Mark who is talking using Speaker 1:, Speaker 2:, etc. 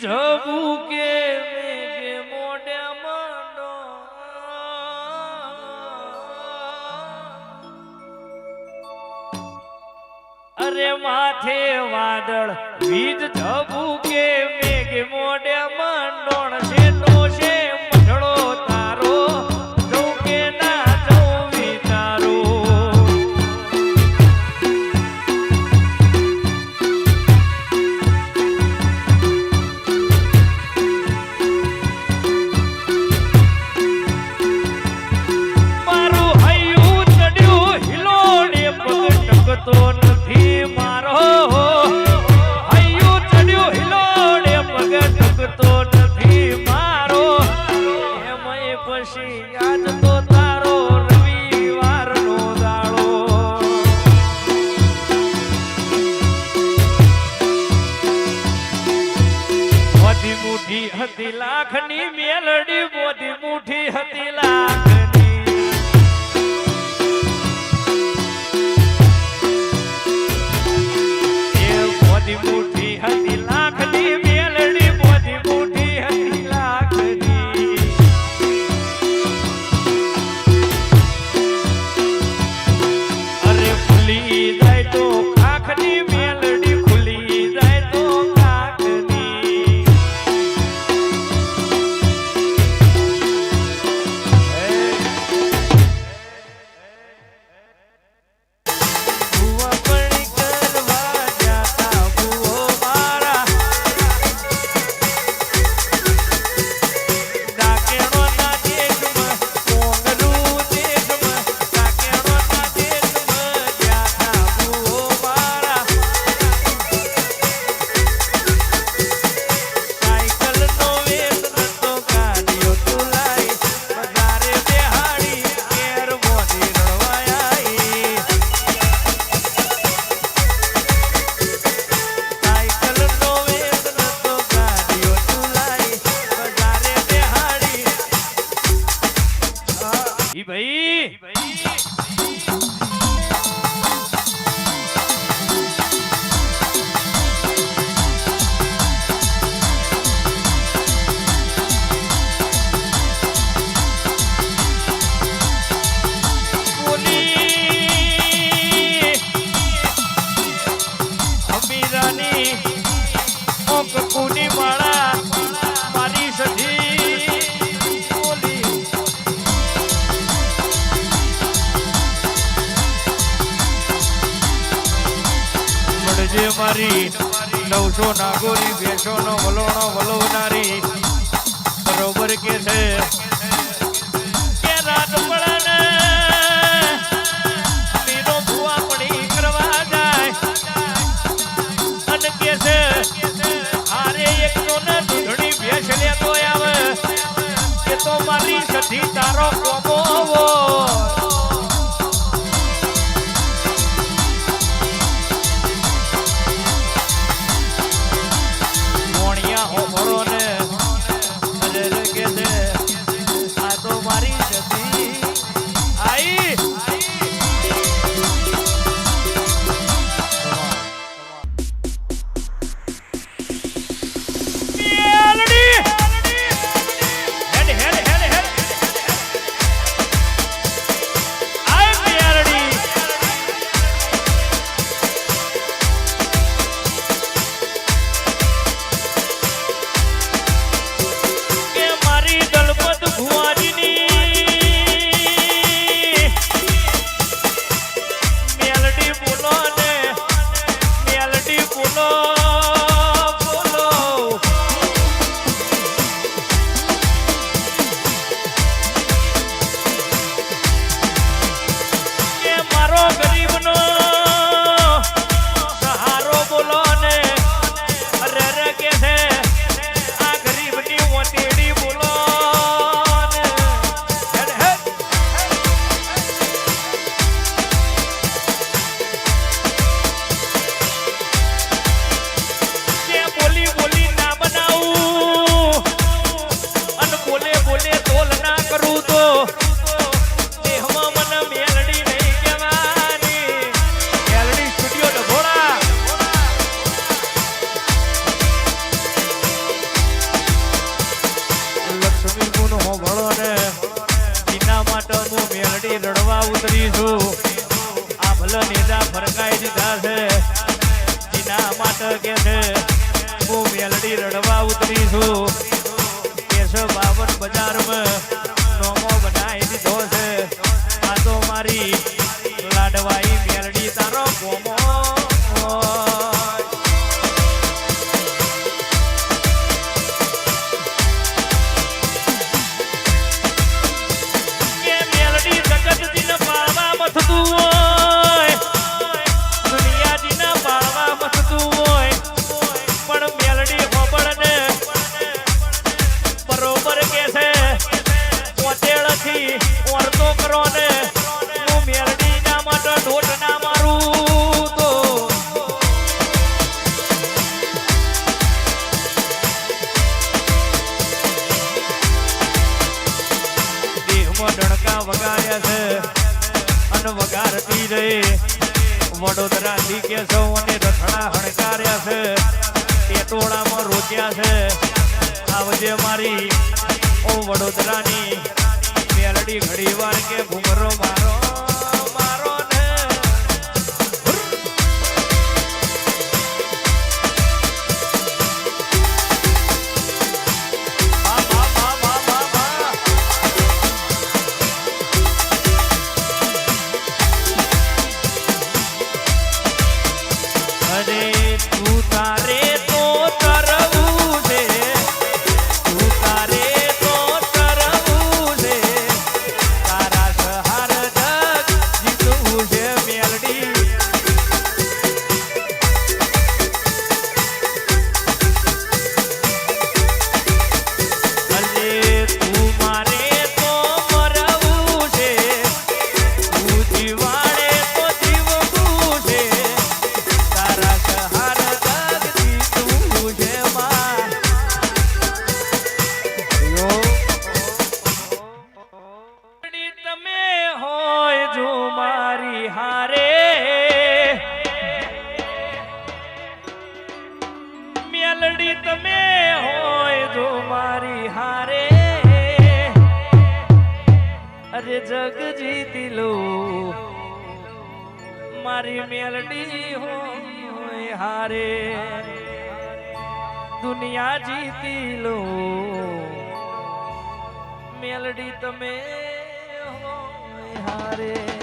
Speaker 1: જવું કે મેઘે મોઢે માંડો અરે માથે વાદળ વીજ જવું કે મેઘે મોઢે માંડોણ છે તો છે મંડળો તારો જવું કે ના જવું વિચારો તો નથી મારો હૈયું ચડ્યું હિલોડે પગ ટકતો નથી મારો એમય પછી યાદ તો તારો રવિવારનો દાડો મોદી મુઠી હતી લાખની મેલડી મોદી મુઠી હતી લાખની મુઠી હતી લાખની મેલડી મોદી મુઠી હતી લાખની અરે ખુલી જાય તો ખાખની મેલડી ખુલી જાય તો ખાખની મારી 900 નાગોરી ભેંસો નો વલોણો વલોવનારી બરોબર કે છે કે રાત પડે ને લીલો ભૂવા પડી કરવા જાય અને કે છે આરે એક નો ને દૂધણી ભેંસ લેતો આવે કે તો મારી સધી તારો કોમો ફરકાઈ દીધા છે જીના માટે કે છે હું મેલડી રડવા ઉતરી છું કે છે બાવન બજારમાં નોમો બનાવી દીધો છે આ તો મારી લાડવાઈ મેલડી તારો ગોમો વગાડતી રે વડોદરા થી કે સૌ અને રથડા હણકાર્યા છે ટેટોળામાં રોચ્યા છે આવજે મારી ઓ વડોદરાની મેલડી ઘડીવાર કે ઘુમરો મારો મારો ને મેલડી તમે હોય જો મારી હારે અરે જગ જીતી લો મારી મેલડી હોય હારે દુનિયા જીતી લો મેલડી તમે હોય હારે